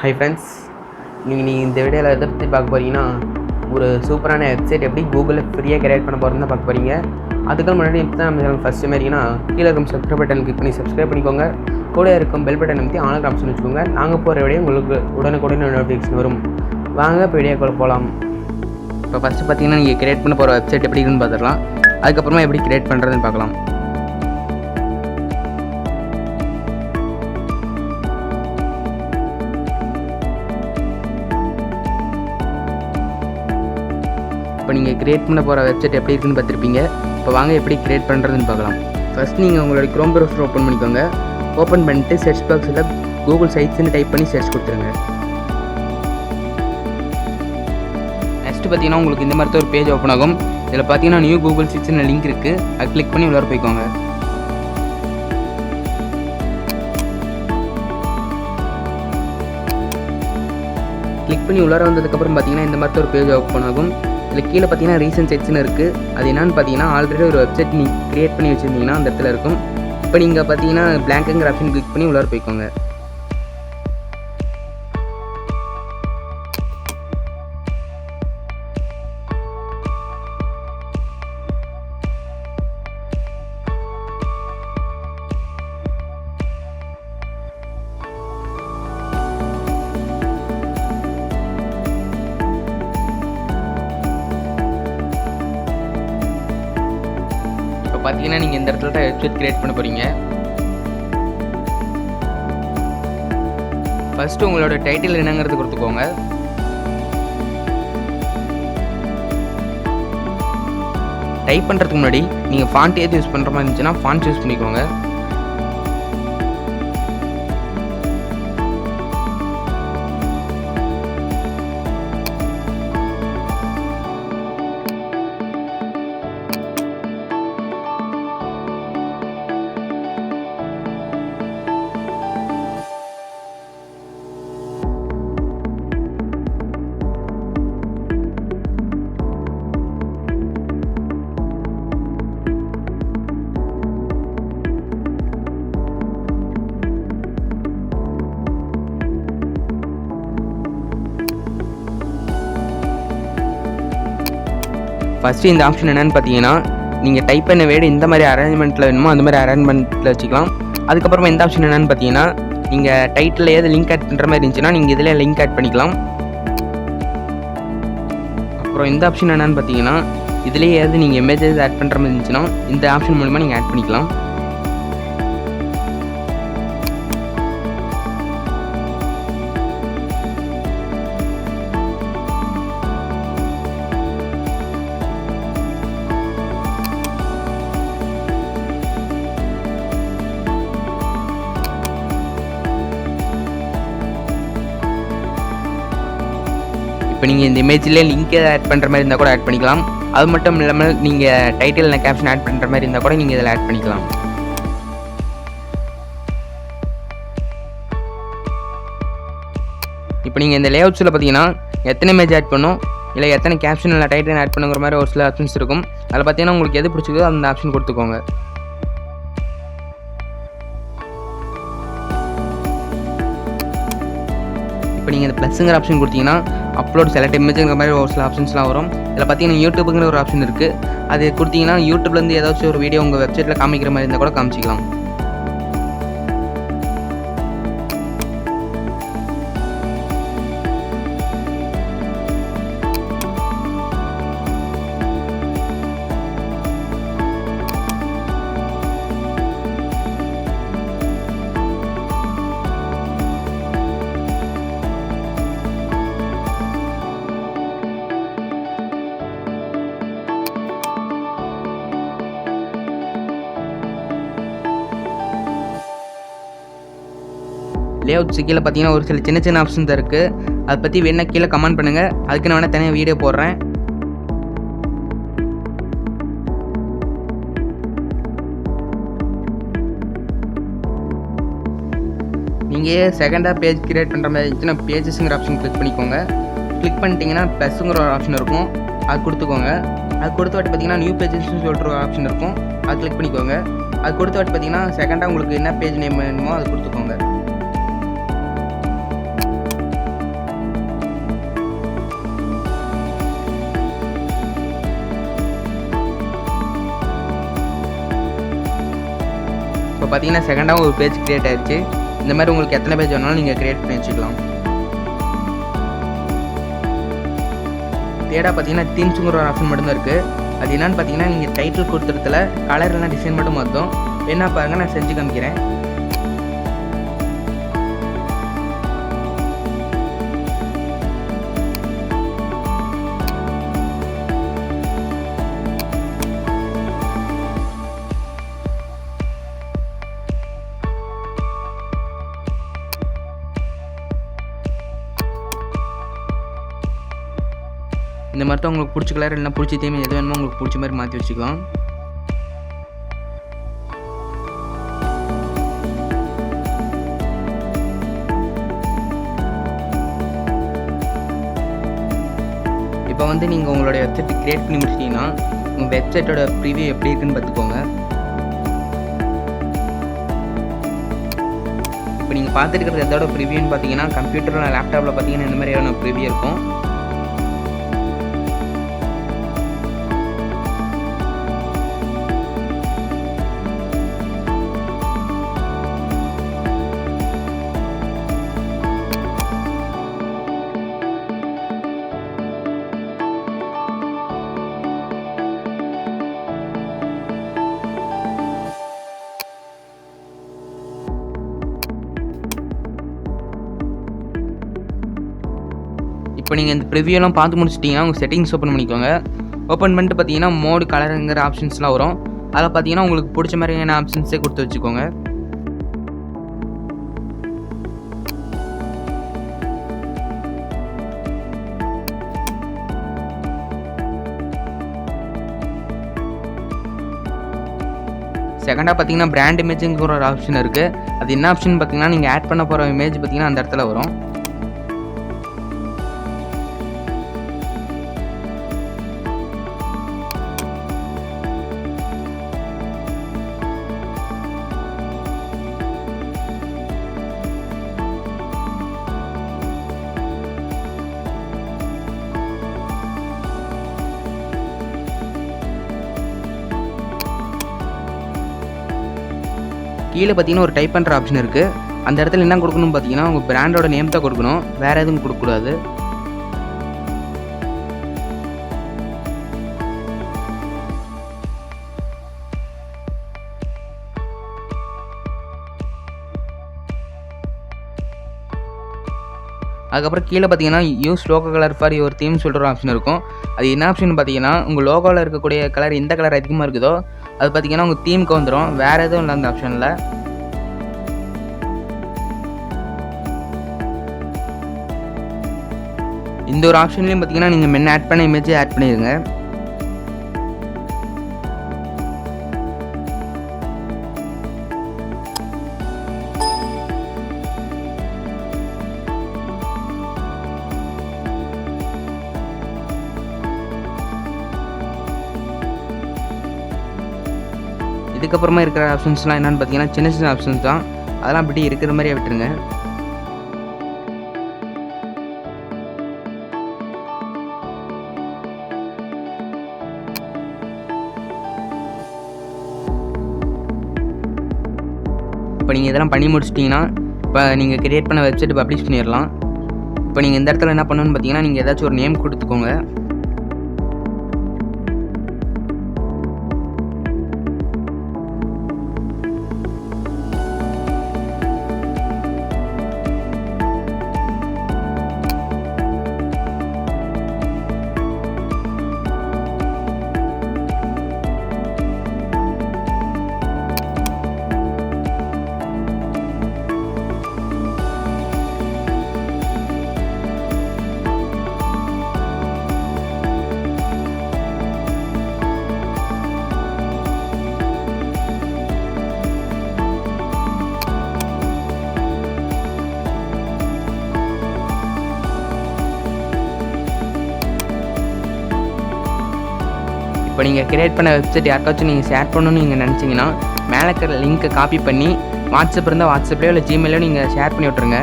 Hi friends, நீங்கள் இந்த வீடியோவில் எதை பற்றி பார்க்க போகிறீங்கன்னா, ஒரு சூப்பரான வெப்சைட் எப்படி கூகுளில் ஃப்ரீயாக கிரியேட் பண்ண போகிறதுன்னு தான் பார்க்க போகிறீங்க. அதுக்கு முன்னாடி இப்போ தான் நம்ம சேனல் ஃபஸ்ட் டைம் இருக்கீங்கன்னா கீழே இருக்கும் சப்ஸ்கிரைப் பட்டன் கிளிக் பண்ணி சப்ஸ்கிரைப் பண்ணிக்கோங்க. கூட இருக்கும் பெல் பட்டன் அமைத்தி ஆன்லைன் ஆப்ஷன் வச்சுக்கோங்க. நாங்கள் போகிற வீடியோ உங்களுக்கு உடனுக்குடனே நோட்டிஃபிகேஷன் வரும். வாங்க இப்போ வீடியோக்குள்ள போகலாம். இப்போ ஃபஸ்ட்டு பார்த்தீங்கன்னா நீங்கள் கிரியேட் பண்ண போகிற வெப்சைட் எப்படி இருக்குன்னு பார்த்துக்கலாம். அதுக்கப்புறமா எப்படி கிரியேட் பண்ணுறதுன்னு பார்க்கலாம். இப்போ நீங்கள் கிரியேட் பண்ண போகிற வெப்சைட் எப்படி இருக்குன்னு பார்த்துருப்பீங்க. இப்போ வாங்க எப்படி கிரியேட் பண்ணுறதுன்னு பார்க்கலாம். ஃபஸ்ட் நீங்கள் உங்களோட க்ரோம் ப்ரௌசர் ஓப்பன் பண்ணிக்கோங்க. ஓப்பன் பண்ணிட்டு சர்ச் பாக்ஸில் கூகுள் சைட்ஸ்ன்னு டைப் பண்ணி சர்ச் கொடுத்துருங்க. நெக்ஸ்ட்டு பார்த்தீங்கன்னா உங்களுக்கு இந்த மாதிரி தான் ஒரு பேஜ் ஓப்பன் ஆகும். இதில் பார்த்தீங்கன்னா நியூ கூகுள் சைட்ஸ்னு லிங்க் இருக்குது. அது கிளிக் பண்ணி உள்ளார போய்க்கோங்க. கிளிக் பண்ணி உள்ளார வந்ததுக்கப்புறம் பார்த்தீங்கன்னா இந்த மாதிரி ஒரு பேஜ் ஓப்பன் ஆகும். இதில் கீழே பார்த்தீங்கன்னா ரீசன்ட் சைட்ஸ்னு இருக்குது. அது என்னன்னு பார்த்தீங்கன்னா ஆல்ரெடி ஒரு வெப்சைட் நீங்கள் க்ரியேட் பண்ணி வச்சுருந்தீங்கன்னா அந்த இடத்துல இருக்கும். இப்போ நீங்கள் பார்த்தீங்கன்னா பிளாங்க்குங்கிற ஆப்ஷன் கிளிக் பண்ணி உள்ளார போய்க்கோங்க. பார்த்தீங்கன்னா நீங்கள் இந்த இடத்துல தான் வெப்சைட் கிரியேட் பண்ண போகிறீங்க. ஃபஸ்ட்டு உங்களோட டைட்டில் என்னங்கிறது கொடுத்துக்கோங்க. டைப் பண்ணுறதுக்கு முன்னாடி நீங்கள் ஃபாண்ட் ஏது யூஸ் பண்ணுற மாதிரி இருந்துச்சுன்னா ஃபாண்ட் யூஸ் பண்ணிக்கோங்க. ஃபஸ்ட்டு இந்த ஆப்ஷன் என்னென்னு பார்த்தீங்கன்னா, நீங்கள் டைப் பண்ண வேர்டு இந்த மாதிரி அரேஞ்ச்மெண்ட்டில் வேணுமோ அந்த மாதிரி அரேஞ்ச்மெண்ட்டில் வச்சுக்கலாம். அதுக்கப்புறமா இந்த ஆப்ஷன் என்னென்னு பார்த்தீங்கன்னா, நீங்கள் டைட்டில் ஏதாவது லிங்க் ஆட் பண்ணுற மாதிரி இருந்துச்சுன்னா நீங்கள் இதில் லிங்க் ஆட் பண்ணிக்கலாம். அப்புறம் இந்த ஆப்ஷன் என்னென்னு பார்த்தீங்கன்னா, இதிலேயே ஏதாவது நீங்கள் இமேஜஸ் ஆட் பண்ணுற மாதிரி இருந்துச்சுன்னா இந்த ஆப்ஷன் மூலிமா நீங்கள் ஆட் பண்ணிக்கலாம். இப்போ நீங்கள் இந்த இமேஜ்லேயே லிங்க் ஆட் பண்ணுற மாதிரி இருந்தால் கூட ஆட் பண்ணிக்கலாம். அது மட்டும் இல்லாமல் நீங்கள் டைட்டில் கேப்ஷன் ஆட் பண்ணுற மாதிரி இருந்தால் கூட நீங்கள் இதில் ஆட் பண்ணிக்கலாம். இப்போ நீங்கள் இந்த லேஅவுட்ஸில் பார்த்தீங்கன்னா எத்தனை இமேஜ் ஆட் பண்ணும் இல்லை எத்தனை கேப்ஷன் இல்லை டைட்டில் ஆட் பண்ணுங்கிற மாதிரி ஒரு சில ஆப்ஷன்ஸ் இருக்கும். அதில் பார்த்தீங்கன்னா உங்களுக்கு எது பிடிச்சிருக்கோ அந்த ஆப்ஷன் கொடுத்துக்கோங்க. இப்போ நீங்கள் இந்த ப்ளஸ்ங்கிற ஆப்ஷன் கொடுத்தீங்கன்னா அப்லோட் செலக்ட் இமேஜுங்கிற மாதிரி ஒரு சில ஆப்ஷன்ஸ்லாம் வரும். இதில் பார்த்தீங்கன்னா யூடியூப்புங்கிற ஒரு ஆப்ஷன் இருக்குது. அது கொடுத்தீங்கன்னா யூடியூப்லேருந்து ஏதாச்சும் ஒரு வீடியோ உங்கள் வெப்சைட்டில் காமிக்கிற மாதிரி இருந்தால் கூட காமிச்சிக்கலாம். லேஅவுட்ஸ் கீழே பார்த்தீங்கன்னா ஒரு சில சின்ன சின்ன ஆப்ஷன் தான் இருக்குது. அதை பற்றி வேணா கீழே கமெண்ட் பண்ணுங்கள். அதுக்கு நான் வேணால் தனியாக வீடியோ போடுறேன். நீங்கள் செகண்டாக பேஜ் கிரியேட் பண்ணுற மாதிரி இருந்துச்சுன்னா பேஜஸ்ங்கிற ஆப்ஷன் கிளிக் பண்ணிக்கோங்க. கிளிக் பண்ணிட்டீங்கன்னா ப்ளஸ்ஸுங்கிற ஒரு ஆப்ஷன் இருக்கும். அது கொடுத்துக்கோங்க. அது கொடுத்த வாட்டி பார்த்தீங்கன்னா நியூ பேஜஸ்ன்னு சொல்லிட்டு ஒரு ஆப்ஷன் இருக்கும். அது கிளிக் பண்ணிக்கோங்க. அது கொடுத்த வாட்டி பார்த்தீங்கன்னா செகண்டாக உங்களுக்கு என்ன பேஜ் நேம் வேணுமோ அது கொடுத்துக்கோங்க. இப்போ பார்த்தீங்கன்னா செகண்டாக ஒரு பேஜ் க்ரியேட் ஆயிடுச்சு. இந்த மாதிரி உங்களுக்கு எத்தனை பேஜ் வேணாலும் நீங்கள் க்ரியேட் பண்ணி வச்சுக்கலாம். தேடாக பார்த்தீங்கன்னா தீம்ஸுங்கிற ஒரு ஆப்ஷன் மட்டும்தான் இருக்குது. அது என்னென்னு பார்த்தீங்கன்னா நீங்கள் டைட்டில் கொடுத்துறதுல கலர்லாம் டிசைன் மட்டும் மாற்றும். என்ன பாருங்கள், நான் செஞ்சு காமிக்கிறேன். இந்த மாதிரி தான் உங்களுக்கு பிடிச்ச கலர் இல்லைனா பிடிச்ச தீம் எது வேணுமோ உங்களுக்கு பிடிச்ச மாதிரி மாற்றி வச்சுக்கலாம். இப்போ வந்து நீங்கள் உங்களுடைய வெப்சைட் க்ரியேட் பண்ணி முடிச்சிட்டிங்கன்னா உங்கள் வெப்சைட்டோட ப்ரிவியூ எப்படி இருக்குன்னு பார்த்துக்கோங்க. இப்போ நீங்கள் பார்த்துட்டு இருக்கிறது எதோட ப்ரிவியூன்னு பார்த்தீங்கன்னா கம்ப்யூட்டரில் லேப்டாப்பில் பார்த்தீங்கன்னா இந்த மாதிரியான ப்ரிவியூ இருக்கும். இப்போ நீங்கள் இந்த ப்ரிவியூலாம் பார்த்து முடிச்சிட்டிங்கன்னா உங்கள் செட்டிங்ஸ் ஓப்பன் பண்ணிக்கோங்க. ஓப்பன் பண்ணிட்டு பார்த்தீங்கன்னா மோடு கலருங்கிற ஆப்ஷன்ஸ்லாம் வரும். அதில் பார்த்தீங்கன்னா உங்களுக்கு பிடிச்ச மாதிரியான ஆப்ஷன்ஸே கொடுத்து வச்சுக்கோங்க. செகண்டாக பார்த்தீங்கன்னா பிராண்ட் இமேஜுங்கிற ஒரு ஆப்ஷன் இருக்குது. அது என்ன ஆப்ஷன் பார்த்தீங்கன்னா நீங்கள் ஆட் பண்ண போகிற இமேஜ் பார்த்தீங்கன்னா அந்த இடத்துல வரும். கீழே பார்த்தீங்கன்னா ஒரு டைப் பண்ணுற ஆப்ஷன் இருக்குது. அந்த இடத்துல என்ன கொடுக்கணும் பார்த்தீங்கன்னா உங்கள் பிராண்டோட நேம் தான் கொடுக்கணும், வேறு எதுவும் கொடுக்கக்கூடாது. அதுக்கப்புறம் கீழே பார்த்தீங்கன்னா use logo colour for your theme சொல்கிற ஒரு ஆப்ஷன் இருக்கும். அது என்ன ஆப்ஷன் பார்த்தீங்கன்னா உங்கள் லோகோவில் இருக்கக்கூடிய கலர் எந்த கலர் அதிகமாக இருக்குதோ அது பார்த்தீங்கன்னா உங்கள் தீமுக்கு வந்துடும், வேறு எதுவும் இல்லை அந்த ஆப்ஷனில். இந்த ஒரு ஆப்ஷன்லேயும் பார்த்தீங்கன்னா நீங்கள் முன்ன ஆட் பண்ண இமேஜை ஆட் பண்ணிடுங்க. இதுக்கப்புறமா இருக்கிற ஆப்ஷன்ஸ்லாம் என்னென்னு பார்த்தீங்கன்னா சின்ன சின்ன ஆப்ஷன்ஸ் தான், அதெல்லாம் அப்படி இருக்கிற மாதிரியே விட்டுருங்க. இப்போ நீங்கள் இதெல்லாம் பண்ணி முடிச்சிட்டிங்கன்னா இப்போ நீங்கள் கிரியேட் பண்ண வெப்சைட் பப்ளிஷ் பண்ணிடலாம். இப்போ நீங்கள் இந்த இடத்துல என்ன பண்ணணும்னு பார்த்தீங்கன்னா நீங்கள் ஏதாச்சும் ஒரு நேம் கொடுத்துக்கோங்க. இப்போ நீங்கள் கிரியேட் பண்ண வெப்சைட் யாருக்காச்சும் நீங்கள் ஷேர் பண்ணணும்னு நீங்கள் நினச்சிங்கன்னா மேலே இருக்கிற லிங்க்கை காப்பி பண்ணி வாட்ஸ்அப் இருந்தால் வாட்ஸ்அப்லேயோ இல்லை ஜிமெயிலையோ நீங்கள் ஷேர் பண்ணி விட்ருங்க.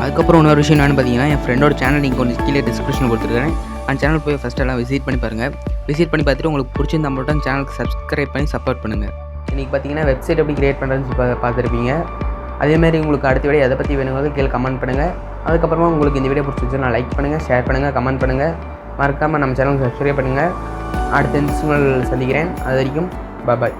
அதுக்கப்புறம் இன்னொரு விஷயம் என்னென்னு பார்த்தீங்கன்னா என் ஃப்ரெண்டோட சேனல் நீங்கள் கொஞ்சம் கீழே டிஸ்கிரிப்ஷன் கொடுத்துருக்கேன். அந்த சேனல் போய் ஃபஸ்ட் எல்லாம் விசிட் பண்ணி பாருங்கள். விசிட் பண்ணி பார்த்துட்டு உங்களுக்கு பிடிச்சிருந்தா மட்டும் சேனலுக்கு சப்ஸ்கிரைப் பண்ணி சப்போர்ட் பண்ணுங்கள். இன்றைக்கி பார்த்தீங்கன்னா வெப்சைட் எப்படி க்ரியேட் பண்ணுறதுன்னு பார்த்துருப்பீங்க. அதேமாதிரி உங்களுக்கு அடுத்த வீடியோ எதை பற்றி வேணுங்கிறது கீழே கமெண்ட் பண்ணுங்கள். அதுக்கப்புறமா உங்களுக்கு இந்த வீடியோ பிடிச்சிருச்சுன்னா லைக் பண்ணுங்கள், ஷேர் பண்ணுங்கள், கமெண்ட் பண்ணுங்கள். மறக்காமல் நம்ம சேனலுக்கு சப்ஸ்கிரைப் பண்ணுங்கள். அடுத்த நிமிஷங்கள் சந்திக்கிறேன். அது வரைக்கும் பாய்.